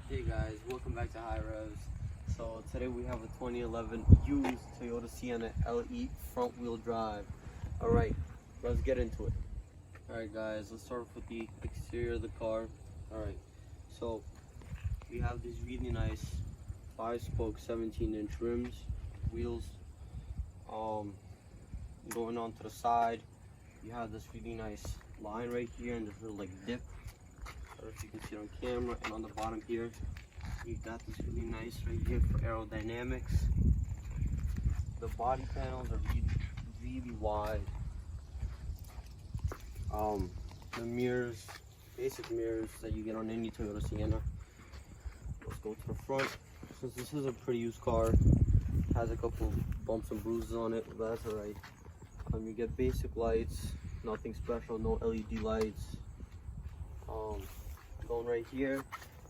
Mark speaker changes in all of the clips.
Speaker 1: Hey guys, welcome back to High Revs. So today we have a 2011 used Toyota Sienna LE front wheel drive. Alright, let's get into it. Alright guys, let's start with the exterior of the car. Alright, so we have these really nice 5-spoke 17-inch rims, wheels. Going on to the side, you have this really nice line right here and this little like dip. I don't know if you can see it on camera, and on the bottom here you got this really nice right here for aerodynamics. The body panels are really wide. The mirrors, basic mirrors that you get on any Toyota Sienna. Let's go to the front. Since this is a pretty used car, has a couple bumps and bruises on it, but that's alright. You get basic lights, nothing special, no LED lights. Going right here,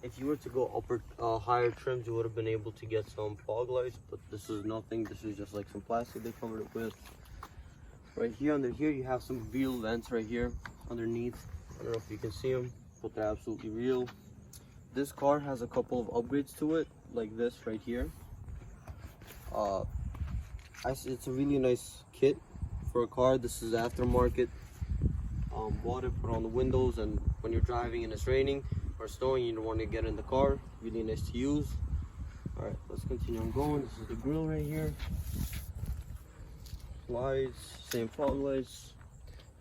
Speaker 1: if you were to go upper higher trims, you would have been able to get some fog lights, but this is nothing. This is just like some plastic they covered it with. Right here, under here, you have some real vents right here underneath. I don't know if you can see them, but they're absolutely real. This car has a couple of upgrades to it, like this right here. It's a really nice kit for a car. This is aftermarket. Bought it, put on the windows, and when you're driving and it's raining or snowing, you don't want to get in the car. Really nice to use. All right, let's continue on going. This is the grill right here. Lights, same fog lights.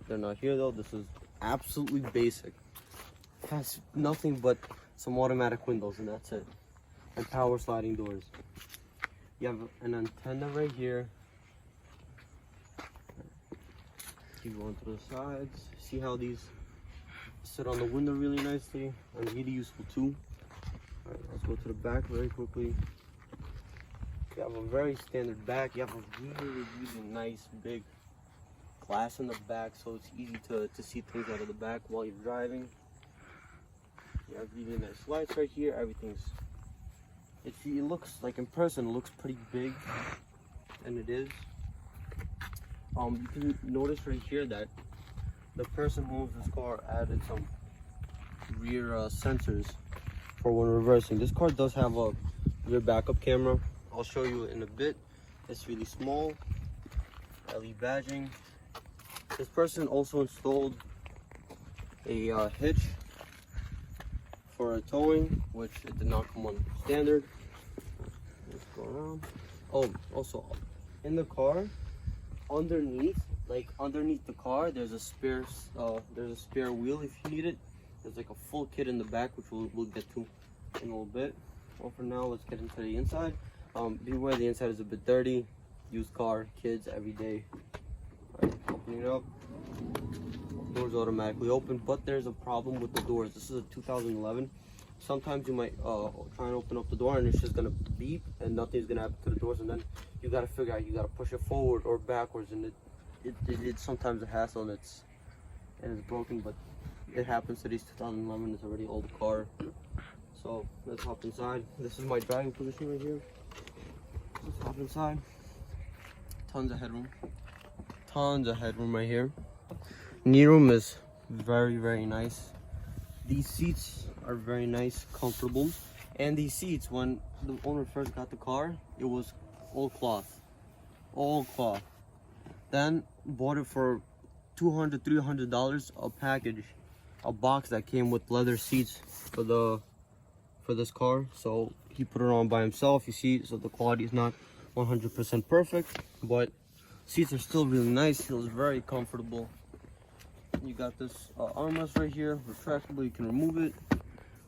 Speaker 1: They're not here though. This is absolutely basic. It has nothing but some automatic windows, and that's it. And power sliding doors. You have an antenna right here. Keep going to the sides. See how these sit on the window really nicely and really useful too. Alright, let's go to the back very quickly. You have a very standard back. You have a really nice big glass in the back, so it's easy to see things out of the back while you're driving. You have really nice lights right here. It looks like in person, it looks pretty big, and it is. You can notice right here that the person who owns this car added some rear sensors for when reversing. This car does have a rear backup camera. I'll show you in a bit. It's really small. LED badging. This person also installed a hitch for a towing, which it did not come on standard. Let's go around. Oh, also in the car, underneath the car, there's a spare wheel if you need it. There's like a full kit in the back, which we'll get to in a little bit. Well, for now, let's get into the inside. Beware, the inside is a bit dirty. Used car, kids, every day. All right, opening it up. Doors automatically open, but there's a problem with the doors. This is a 2011. Sometimes you might try and open up the door and it's just gonna beep and nothing's gonna happen to the doors, and then you gotta figure out, you gotta push it forward or backwards, and it's sometimes a hassle, and it's broken, but it happens to these 2011. It's already old car. So let's hop inside. This is my driving position right here. Let's hop inside. Tons of headroom right here. Knee room is very nice. These seats are very nice, comfortable, and these seats, when the owner first got the car, it was all cloth. Then bought it for $200-300 a package, a box that came with leather seats for this car. So he put it on by himself. You see, so the quality is not 100% perfect, but seats are still really nice. Feels very comfortable. You got this armrest right here, retractable. You can remove it.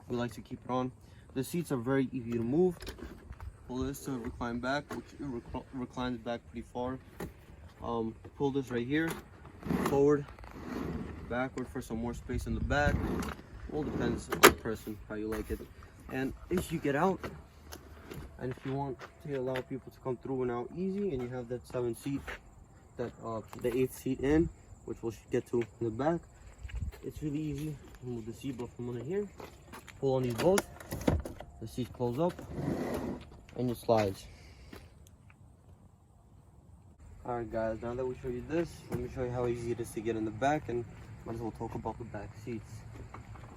Speaker 1: We like to keep it on. The seats are very easy to move. Pull this to recline back, which reclines back pretty far. Pull this right here, forward, backward for some more space in the back. All depends on the person, how you like it. And if you get out, and if you want to allow people to come through and out easy, and you have that 7th seat, the 8th seat in, which we'll get to in the back, it's really easy. Remove the seat belt from under here, pull on these bolts, the seat pulls up, and it slides. Alright guys, now that we show you this, let me show you how easy it is to get in the back, and might as well talk about the back seats.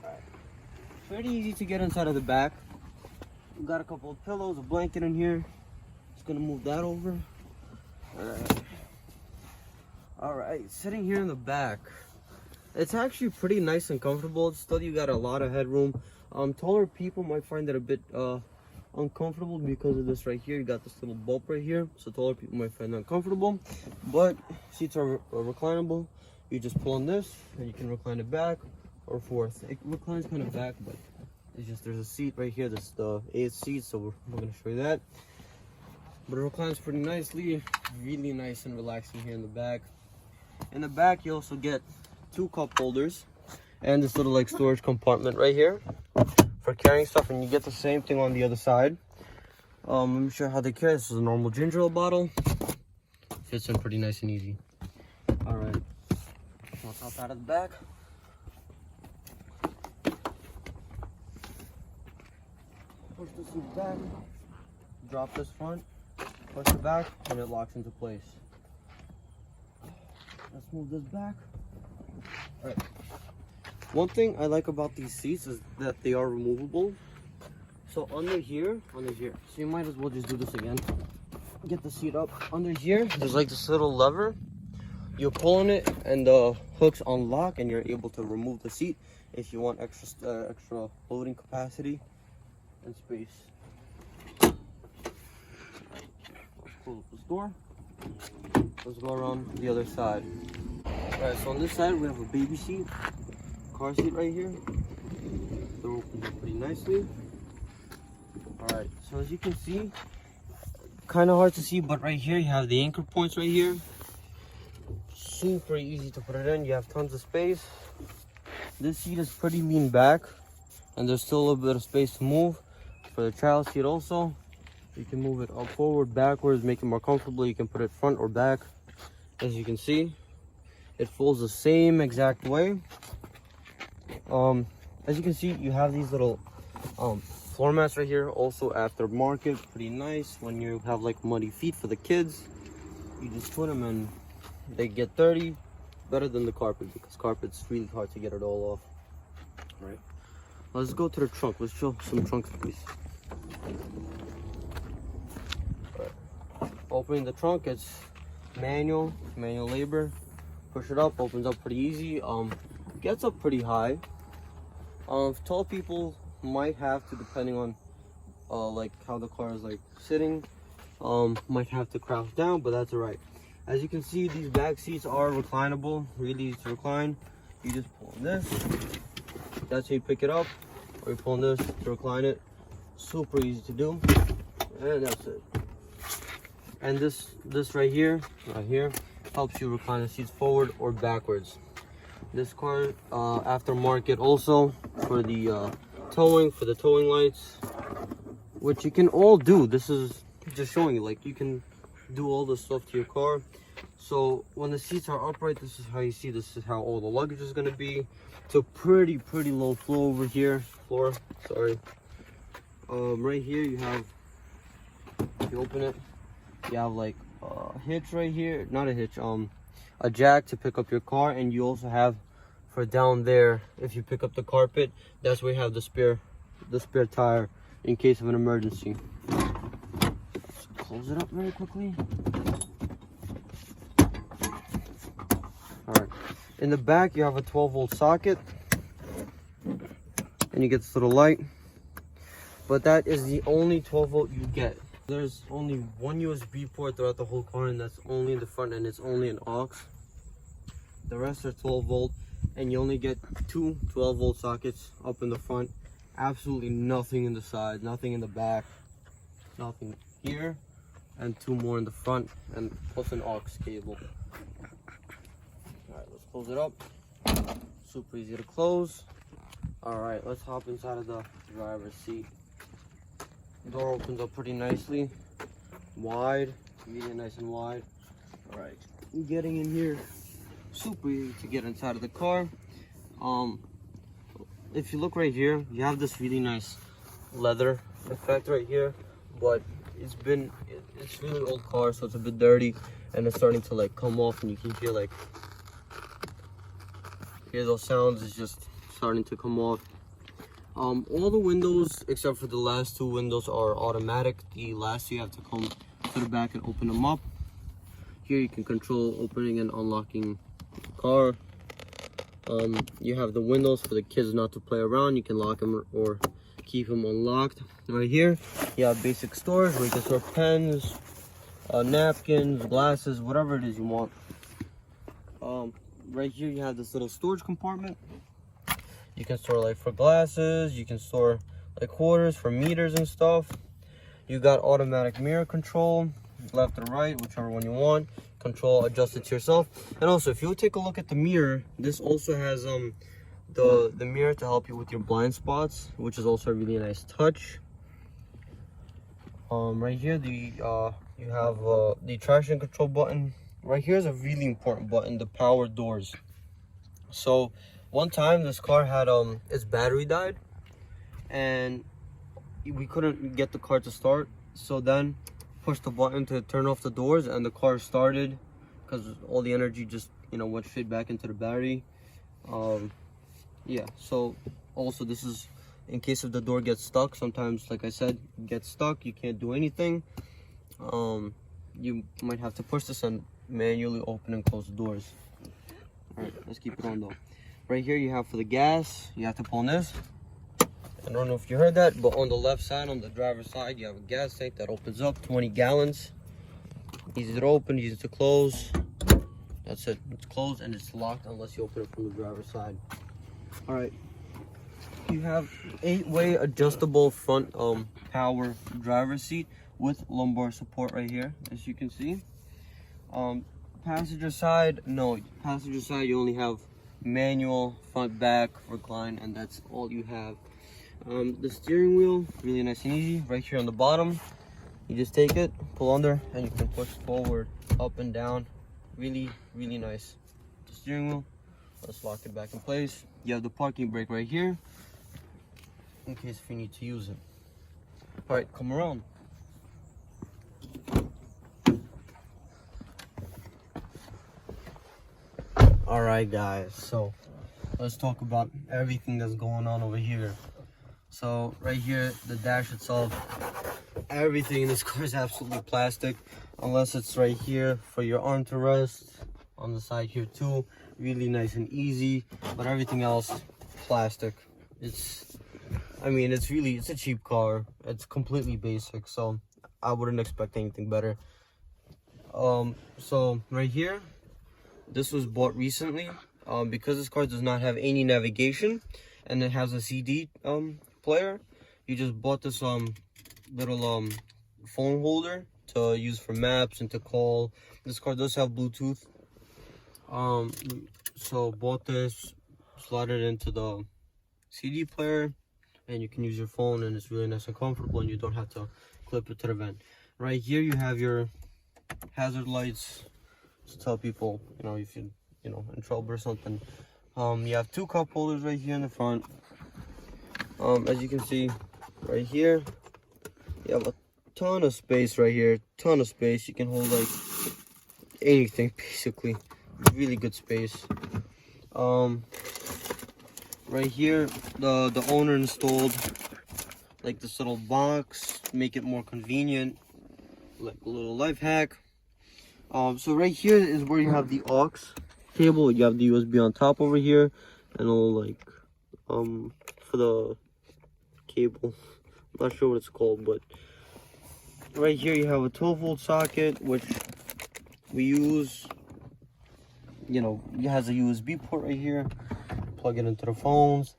Speaker 1: Alright, pretty easy to get inside of the back. We got a couple of pillows, a blanket in here. Just gonna move that over. All right, sitting here in the back. It's actually pretty nice and comfortable. Still, you got a lot of headroom. Taller people might find it a bit uncomfortable because of this right here. You got this little bump right here, so taller people might find that uncomfortable. But seats are reclinable. You just pull on this, and you can recline it back or forth. It reclines kind of back, but it's just there's a seat right here. That's the 8th seat, so we're gonna show you that. But it reclines pretty nicely. Really nice and relaxing here in the back. In the back, you also get 2 cup holders and this little like storage compartment right here for carrying stuff, and you get the same thing on the other side. Let me show you how they carry. This is a normal ginger ale bottle. Fits in pretty nice and easy. All right, let's hop out of the back. Push this seat back, drop this front, push it back, and it locks into place. Let's move this back. All right. One thing I like about these seats is that they are removable. So under here, so you might as well just do this again. Get the seat up. Under here, there's like this little lever. You pull on it, and the hooks unlock, and you're able to remove the seat if you want extra loading capacity and space. Let's pull up this door. Let's go around the other side. Alright, so on this side we have a baby seat, car seat right here. Door opens up pretty nicely. Alright, so as you can see, kind of hard to see, but right here you have the anchor points right here. Super easy to put it in. You have tons of space. This seat is pretty lean back, and there's still a little bit of space to move. For the child seat also, you can move it up, forward, backwards, make it more comfortable. You can put it front or back. As you can see, it folds the same exact way. As you can see, you have these little floor mats right here, also aftermarket, pretty nice. When you have like muddy feet for the kids, you just put them and they get dirty. Better than the carpet, because carpet's really hard to get it all off. All right, let's go to the trunk. Let's show some trunk space. Opening the trunk, it's manual labor. Push it up, opens up pretty easy. Gets up pretty high. Tall people might have to, depending on like how the car is like sitting, might have to crouch down, but that's all right. As you can see, these back seats are reclinable, really easy to recline. You just pull on this, that's how you pick it up, or you pull on this to recline it. Super easy to do, and that's it. And this right here helps you recline the seats forward or backwards. This car aftermarket also for the towing lights, which you can all do. This is just showing you, like, you can do all this stuff to your car. So when the seats are upright, this is how you see, this is how all the luggage is going to be. It's a pretty low floor over here. Right here you have, if you open it, you have like a hitch right here, not a hitch, a jack to pick up your car, and you also have for down there, if you pick up the carpet, that's where you have the spare tire in case of an emergency. Let's close it up very quickly. All right, in the back you have a 12-volt socket, and you get this little light, but that is the only 12-volt you get. There's only one USB port throughout the whole car, and that's only in the front, and it's only an aux. The rest are 12-volt, and you only get 2 12-volt sockets up in the front. Absolutely nothing in the side, nothing in the back, nothing here, and 2 more in the front, and plus an aux cable. All right, let's close it up. Super easy to close. All right, let's hop inside of the driver's seat. Door opens up pretty nicely, wide, really nice and wide. All right, getting in here, super easy to get inside of the car. If you look right here, you have this really nice leather effect right here, but it's really old car, so it's a bit dirty, and it's starting to like come off, and you can hear those sounds. It's just starting to come off. All the windows except for the last two windows are automatic. The last two you have to come to the back and open them up. Here you can control opening and unlocking the car. You have the windows for the kids not to play around. You can lock them or keep them unlocked. Right here you have basic storage where you can store pens, napkins, glasses, whatever it is you want. Right here you have this little storage compartment. You can store like for glasses, you can store like quarters for meters and stuff. You got automatic mirror control, left or right, whichever one you want. Control, adjust it to yourself. And also, if you take a look at the mirror, this also has the mirror to help you with your blind spots, which is also a really nice touch. Right here you have the traction control button. Right here is a really important button, the power doors. So one time this car had its battery died and we couldn't get the car to start, so then pushed the button to turn off the doors and the car started because all the energy just went straight back into the battery. Yeah, so also this is in case if the door gets stuck. Sometimes, like I said, it gets stuck, you can't do anything. You might have to push this and manually open and close the doors. All right, let's keep it on though. Right here you have for the gas, you have to pull on this. I don't know if you heard that, but on the left side, on the driver's side, you have a gas tank that opens up, 20 gallons. Easy to open, easy to close. That's it, it's closed and it's locked unless you open it from the driver's side. All right, you have 8-way adjustable front power driver's seat with lumbar support right here, as you can see. Passenger side, no, passenger side you only have manual, front, back, recline, and that's all you have. The steering wheel, really nice and easy. Right here on the bottom, you just take it, pull under, and you can push forward, up and down. Really, really nice. The steering wheel, let's lock it back in place. You have the parking brake right here, in case if you need to use it. All right, come around. All right, guys, so let's talk about everything that's going on over here. So right here, the dash itself, everything in this car is absolutely plastic, unless it's right here for your arm to rest. On the side here too, really nice and easy, but everything else, plastic. It's a cheap car. It's completely basic, so I wouldn't expect anything better. So right here, this was bought recently, because this car does not have any navigation and it has a CD player. You just bought this little phone holder to use for maps and to call. This car does have Bluetooth, so bought this, slotted it into the CD player, and you can use your phone, and it's really nice and comfortable, and you don't have to clip it to the vent. Right here you have your hazard lights to tell people if you're in trouble or something. You have 2 cup holders right here in the front. As you can see right here, you have a ton of space right here, ton of space. You can hold like anything basically, really good space. Right here, the owner installed like this little box, make it more convenient, like a little life hack. So right here is where you have the aux cable. You have the USB on top over here, and all like for the cable, I'm not sure what it's called, but right here you have a 12-volt socket, which we use. It has a USB port right here, plug it into the phones.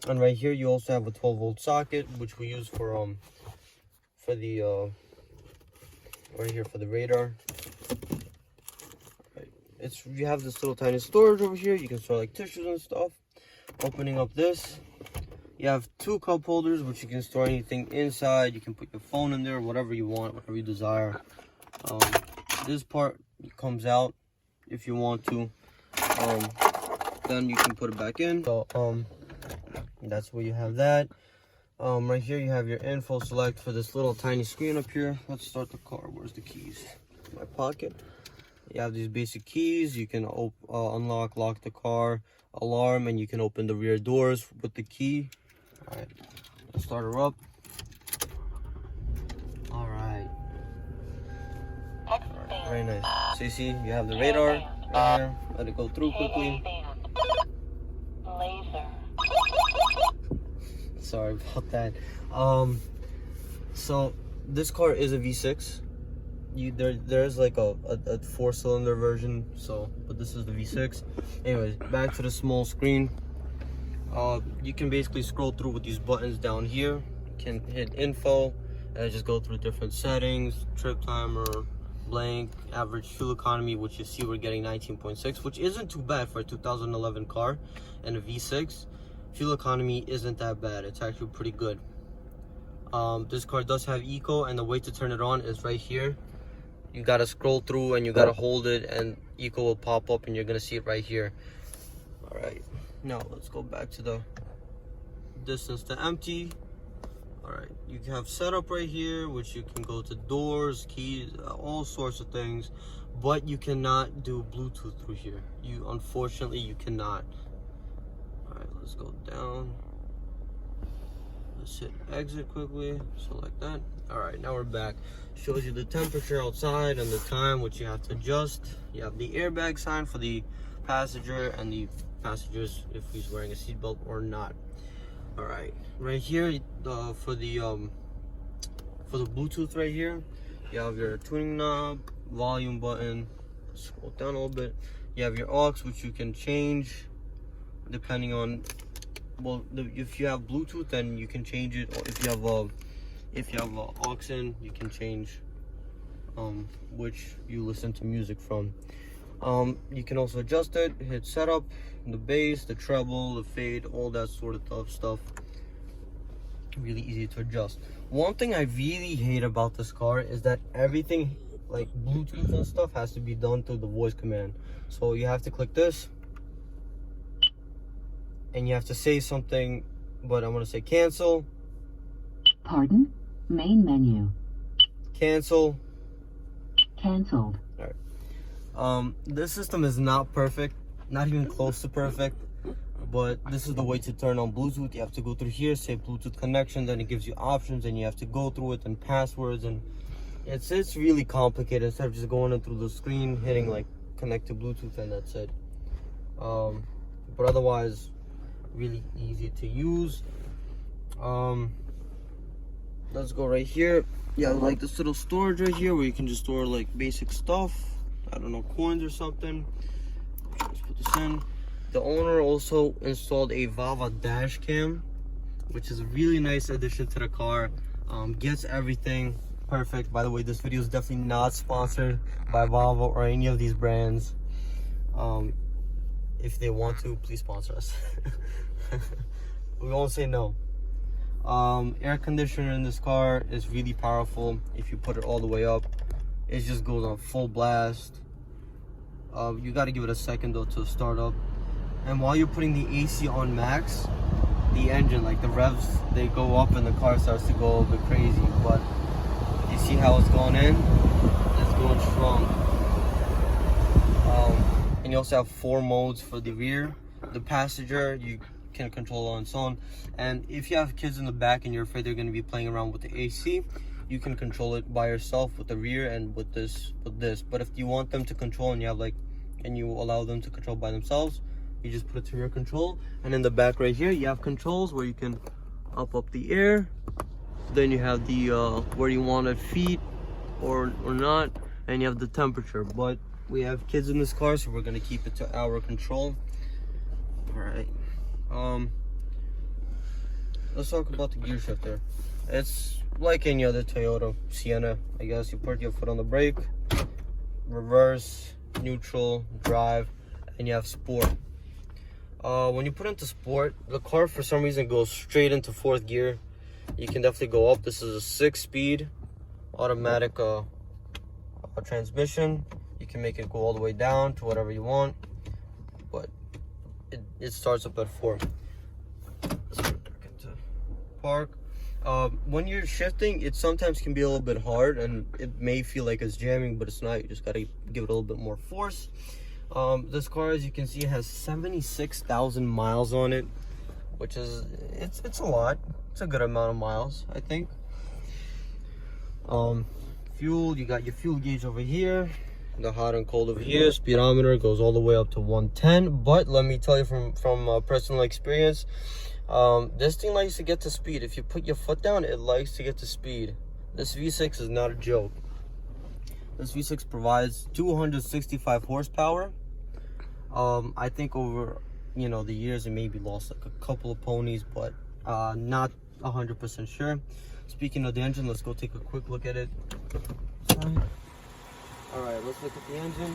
Speaker 1: And right here you also have a 12-volt socket, which we use for the right here for the radar. You have this little tiny storage over here. You can store like tissues and stuff. Opening up this, you have 2 cup holders, which you can store anything inside. You can put your phone in there, whatever you want, whatever you desire. This part comes out if you want to. Then you can put it back in. So that's where you have that. Right here you have your info select for this little tiny screen up here. Let's start the car. Where's the keys? In my pocket. You have these basic keys. You can lock the car, alarm, and you can open the rear doors with the key. All right, let's start her up. All right. Very nice. So you see, you have the radar right here. Let it go through quickly. Sorry about that. So this car is a V6. There's like a 4-cylinder version. But this is the V6. Anyways, back to the small screen. You can basically scroll through with these buttons down here. You can hit info and just go through different settings, trip timer, blank, average fuel economy, which you see we're getting 19.6, which isn't too bad for a 2011 car and a V6. Fuel economy isn't that bad. It's actually pretty good. This car does have eco, and the way to turn it on is right here. You gotta scroll through and you gotta hold it, and eco will pop up and you're gonna see it right here. All right, now let's go back to the distance to empty. All right, you have setup right here, which you can go to doors, keys, all sorts of things, but you cannot do Bluetooth through here. Unfortunately, you cannot. All right, let's go down. Let's hit exit quickly, so like that. All right, now we're back. Shows you the temperature outside and the time, which you have to adjust. You have the airbag sign for the passenger and the passengers if he's wearing a seatbelt or not. All right, right here for the Bluetooth right here, you have your tuning knob, volume button. Scroll down a little bit. You have your aux, which you can change depending on, well, if you have Bluetooth, then you can change it. Or if you have aux in, you can change which you listen to music from. You can also adjust it, hit setup, the bass, the treble, the fade, all that sort of tough stuff. Really easy to adjust. One thing I really hate about this car is that everything like Bluetooth and stuff has to be done through the voice command. So you have to click this and you have to say something, but I'm gonna say cancel.
Speaker 2: Pardon? Main menu.
Speaker 1: Cancel.
Speaker 2: Cancelled.
Speaker 1: All right. This system is not perfect, not even close to perfect, but this is the way to turn on Bluetooth. You have to go through here, say Bluetooth connection, then it gives you options, and you have to go through it and passwords, and it's really complicated instead of just going in through the screen, hitting like connect to Bluetooth, and that's it. But otherwise, really easy to use. Let's go right here. Yeah, like this little storage right here where you can just store like basic stuff. I don't know, coins or something. Let's put this in. The owner also installed a Vava dash cam, which is a really nice addition to the car. Gets everything perfect. By the way, this video is definitely not sponsored by Vava or any of these brands. If they want to, please sponsor us. We won't say no. Air conditioner in this car is really powerful. If you put it all the way up, it just goes on full blast. You got to give it a second though to start up. And while you're putting the AC on max, the engine, like the revs, they go up and the car starts to go a little bit crazy. But you see how it's going in? It's going strong. And you also have 4 modes for the rear. The passenger, you can control on its own. And if you have kids in the back and you're afraid they're going to be playing around with the AC, you can control it by yourself with the rear and with this. But if you want them to control and you allow them to control by themselves, you just put it to rear control. And in the back right here, you have controls where you can up the air. Then you have the where you want it, feet or not, and you have the temperature. But we have kids in this car, so we're gonna keep it to our control. All right. Let's talk about the gear shifter. It's like any other Toyota Sienna, I guess. You put your foot on the brake, reverse, neutral, drive, and you have sport. When you put into sport, the car for some reason goes straight into 4th gear. You can definitely go up. This is a 6-speed automatic transmission. You can make it go all the way down to whatever you want, but it starts up at 4. Let's put it back into park. When you're shifting, it sometimes can be a little bit hard and it may feel like it's jamming, but it's not. You just gotta give it a little bit more force. This car, as you can see, has 76,000 miles on it. which is it's a lot. It's a good amount of miles, I think. Fuel, you got your fuel gauge over here, the hot and cold over here. Speedometer goes all the way up to 110. But let me tell you from personal experience, this thing likes to get to speed. If you put your foot down, it likes to get to speed. This V6 is not a joke. This V6 provides 265 horsepower. I think over the years it maybe lost like a couple of ponies, but not 100% sure. Speaking of the engine, let's go take a quick look at it. Alright, let's look at the engine.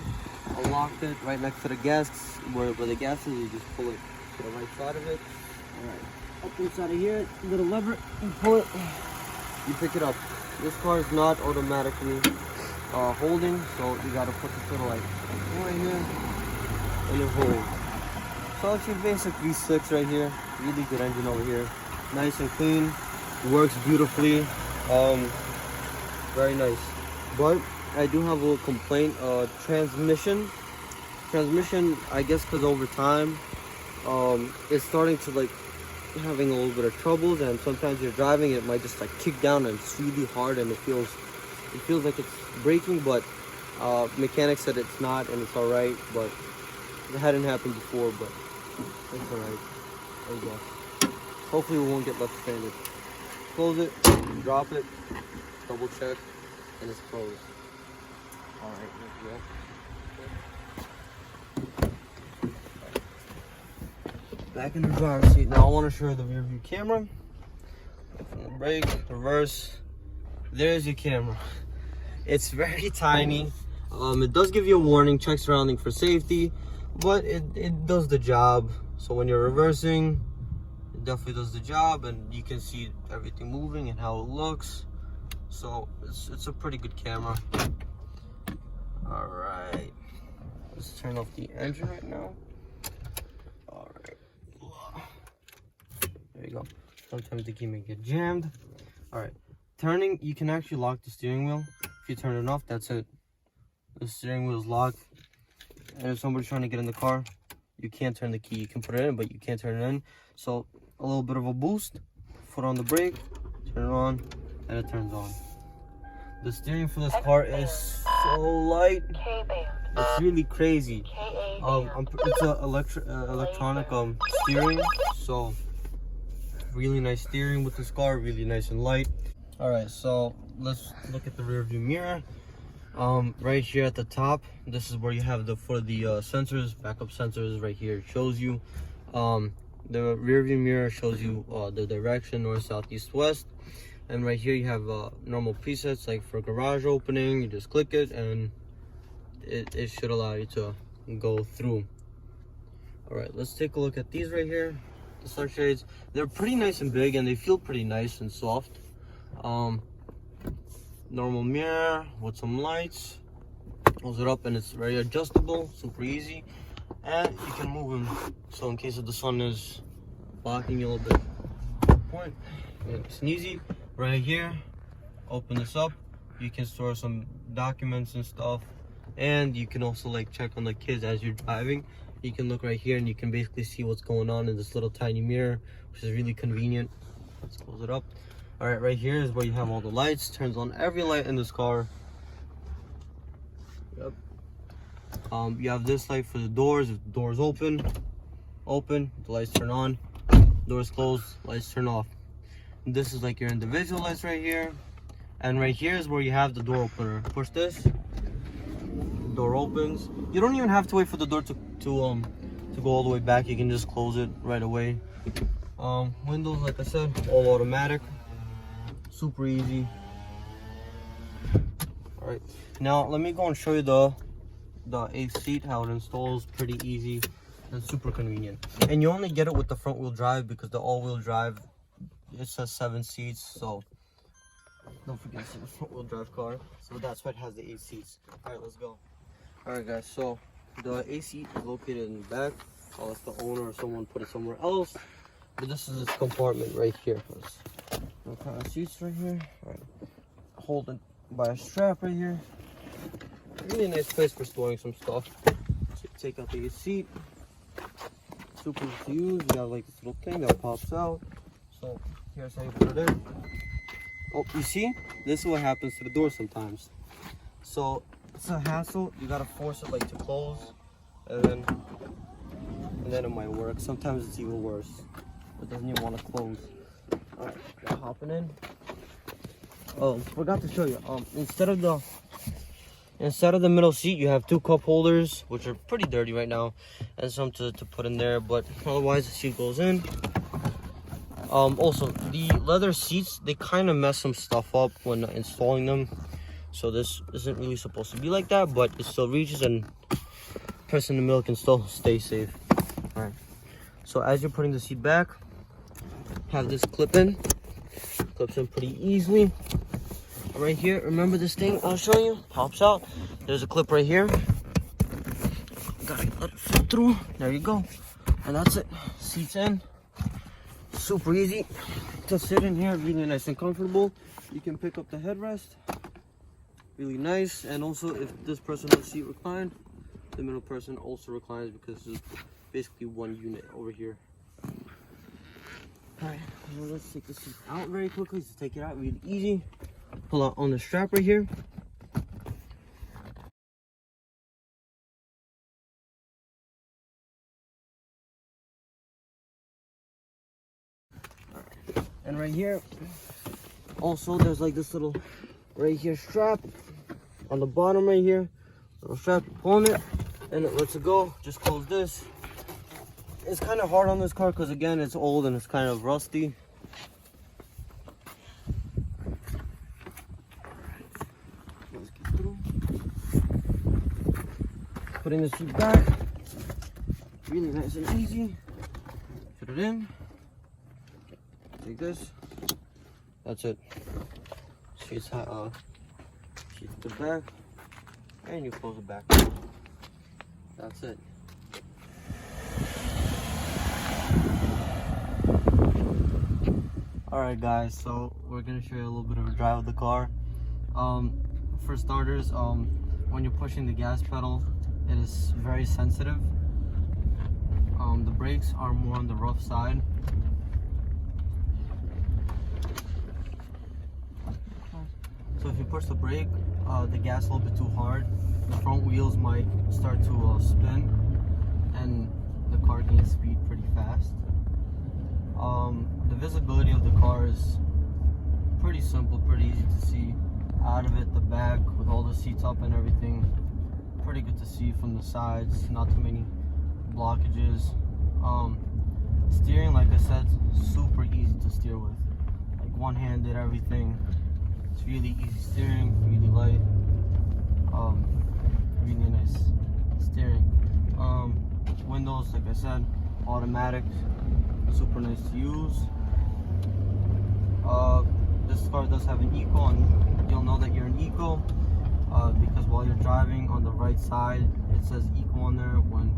Speaker 1: I locked it right next to the gas, where the gas is. You just pull it to the right side of it. Alright, up inside of here, little lever, you pull it, you pick it up. This car is not automatically holding, so you gotta put the pedal like right here, and it holds. So it's your basic V6 right here. Really good engine over here. Nice and clean. Works beautifully. Very nice. But I do have a little complaint. Transmission, I guess because over time it's starting to like having a little bit of troubles, and sometimes you're driving, it might just like kick down and it's really hard, and it feels like it's braking, but mechanics said it's not, and it's all right. But it hadn't happened before, but it's all right. There we go. Hopefully we won't get left stranded. Close it, drop it, double check, and it's closed. All right, there we go. Back in the driver's seat. Now I want to show you the rear view camera. From the brake, reverse. There's your camera. It's very tiny. It does give you a warning, check surrounding for safety, but it does the job. So when you're reversing, it definitely does the job, and you can see everything moving and how it looks. So it's a pretty good camera. All right, let's turn off the engine right now. All right, there you go. Sometimes the key may get jammed. All right, turning, you can actually lock the steering wheel. If you turn it off, that's it. The steering wheel is locked. And if somebody's trying to get in the car, you can't turn the key. You can put it in, but you can't turn it in. So a little bit of a boost, foot on the brake, turn it on, and it turns on. The steering for this car is so light. It's really crazy. It's a electronic steering, so really nice steering with this car, really nice and light. All right, so let's look at the rear view mirror. Right here at the top, this is where you have the sensors, backup sensors right here. It shows you the rear view mirror shows you the direction, north, south, east, west. And right here you have normal presets, like for garage opening. You just click it and it should allow you to go through. All right, let's take a look at these right here. The sunshades, they're pretty nice and big, and they feel pretty nice and soft. Normal mirror with some lights. Close it up, and it's very adjustable, super easy, and you can move them. So in case of the sun is blocking you a little bit, point, it's easy. Right here, open this up. You can store some documents and stuff, and you can also like check on the kids as you're driving. You can look right here, and you can basically see what's going on in this little tiny mirror, which is really convenient. Let's close it up. All right, right here is where you have all the lights. Turns on every light in this car. Yep. You have this light for the doors. If the doors open, the lights turn on. Doors closed, lights turn off. This is like your individual lights right here, and right here is where you have the door opener. Push this, door opens. You don't even have to wait for the door to go all the way back. You can just close it right away. Windows, like I said, all automatic, super easy. All right, now let me go and show you the 8th seat, how it installs. Pretty easy and super convenient. And you only get it with the front wheel drive, because the all-wheel drive, it says 7 seats, so don't forget it's a front wheel drive car, so that's why it has the 8 seats. All right, let's go. All right guys, so the 8th seat is located in the back, unless the owner or someone put it somewhere else, but this is its compartment right here. No kind of seats right here. All right, hold it by a strap right here. Really nice place for storing some stuff. So take out the 8th seat, super easy to use. You have like this little thing that pops out. So here's how you put it in. Oh, you see? This is what happens to the door sometimes. So it's a hassle. You gotta force it like to close, and then it might work. Sometimes it's even worse. It doesn't even want to close. All right, hopping in. Oh, forgot to show you. Instead of the middle seat, you have two cup holders, which are pretty dirty right now, and some to put in there. But otherwise, the seat goes in. Also, the leather seats, they kind of mess some stuff up when installing them. So this isn't really supposed to be like that, but it still reaches, and the person in the middle can still stay safe. All right. So as you're putting the seat back, have this clip in. Clips in pretty easily. Right here, remember this thing I'll show you? Pops out. There's a clip right here. Gotta let it fit through. There you go. And that's it. Seats in. Super easy to sit in here. Really nice and comfortable. You can pick up the headrest. Really nice. And also, if this person has seat reclined, the middle person also reclines, because this is basically one unit over here. Alright, well, let's take the seat out very quickly. To take it out really easy. Pull out on the strap right here. Alright. And right here, also there's like this little right here strap on the bottom right here. Little strap, pull on it, and it lets it go. Just close this. It's kind of hard on this car because again it's old and it's kind of rusty. Let's get through. Putting the seat back, really nice and easy. Put it in. Take this. That's it. Sheets to the back, and you close it back. That's it. Alright guys, so we're gonna show you a little bit of a drive of the car. For starters, when you're pushing the gas pedal, it is very sensitive. The brakes are more on the rough side. So if you push the brake, the gas a little bit too hard, the front wheels might start to spin, and the car gains speed pretty fast. The visibility of the car is pretty simple, pretty easy to see. Out of it, the back with all the seats up and everything, pretty good to see from the sides, not too many blockages. Steering, like I said, super easy to steer with, like one-handed, everything. It's really easy steering, really light, really nice steering. Windows, like I said, automatic, super nice to use. This car does have an eco, and you'll know that you're an eco because while you're driving on the right side, it says eco on there when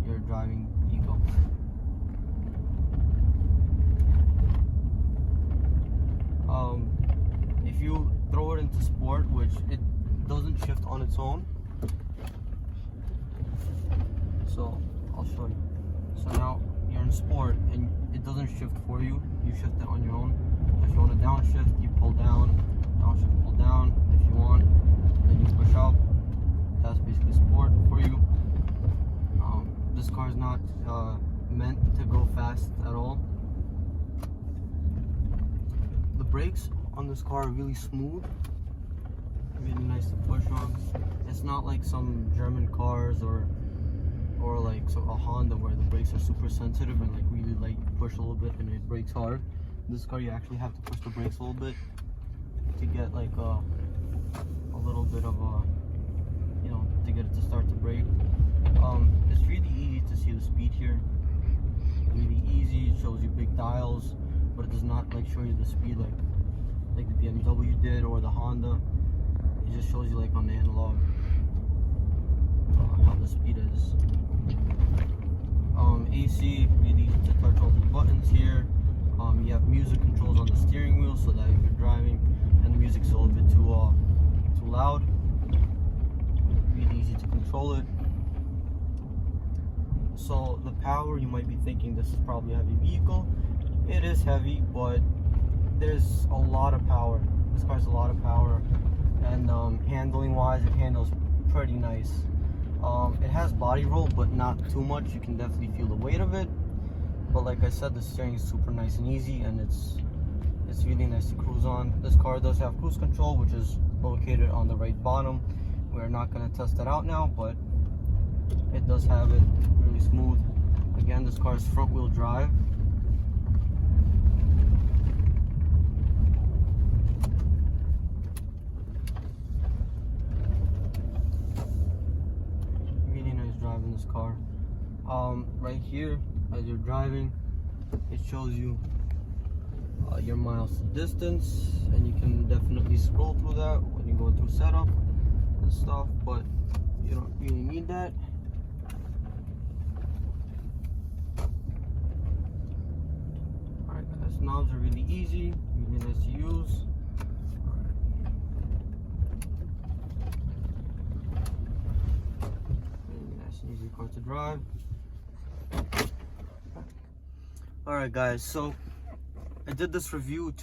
Speaker 1: you're driving eco. If you throw it into sport, which it doesn't shift on its own, so I'll show you. So now you're in sport and it doesn't shift for you, you shift it on your own. If you want to downshift, you pull down, downshift, pull down. If you want, then you push up. That's basically sport for you. This car is not meant to go fast at all. The brakes on this car are really smooth, really nice to push on. It's not like some German cars or like a Honda where the brakes are super sensitive and like really light. You push a little bit and it brakes hard. This car, you actually have to push the brakes a little bit to get like a little bit of to get it to start to brake. It's really easy to see the speed here. Really easy. It shows you big dials, but it does not like show you the speed like the BMW did or the Honda. It just shows you like on the analog how the speed is. AC, really easy to touch all the buttons here. You have music controls on the steering wheel so that if you're driving and the music's a little bit too loud, really easy to control it. So the power, you might be thinking this is probably a heavy vehicle. It is heavy, but there's a lot of power. This car's a lot of power, and handling wise, it handles pretty nice. It has body roll, but not too much. You can definitely feel the weight of it. But like I said, the steering is super nice and easy, and it's really nice to cruise on. This car does have cruise control, which is located on the right bottom. We're not going to test that out now, but it does have it really smooth. Again, this car is front wheel drive. Really nice drive in this car. Right here, as you're driving, it shows you your miles to distance, and you can definitely scroll through that when you go through setup and stuff, but you don't really need that. Alright guys, knobs are really easy, really nice to use. Really nice and easy car to drive. Alright guys, so I did this review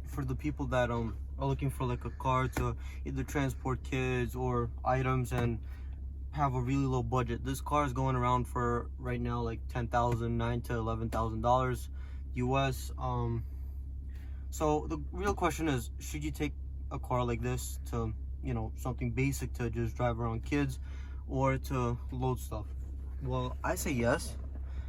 Speaker 1: for the people that are looking for like a car to either transport kids or items and have a really low budget. This car is going around for right now like $10,000 to $11,000 US. So the real question is, should you take a car like this to, you know, something basic to just drive around kids, or to load stuff? Well, I say yes,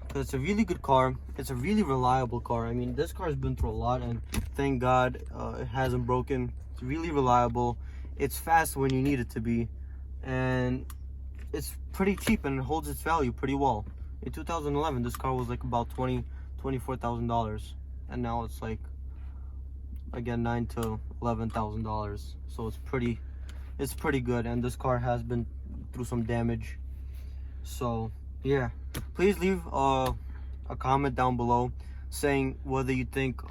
Speaker 1: because it's a really good car. It's a really reliable car. I mean, this car has been through a lot, and thank God it hasn't broken. It's really reliable. It's fast when you need it to be, and it's pretty cheap, and it holds its value pretty well. In 2011, this car was like about $24,000, and now it's like, again, $9,000 to $11,000. So it's pretty good, and this car has been through some damage. So yeah, please leave a comment down below saying whether you think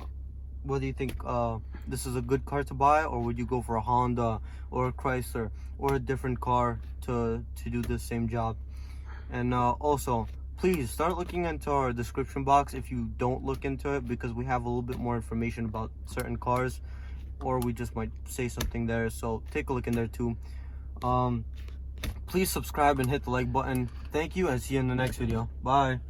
Speaker 1: this is a good car to buy, or would you go for a Honda or a Chrysler or a different car to do the same job. And also, please start looking into our description box if you don't look into it, because we have a little bit more information about certain cars, or we just might say something there, so take a look in there too. Please subscribe and hit the like button. Thank you, and see you in the next video. Bye.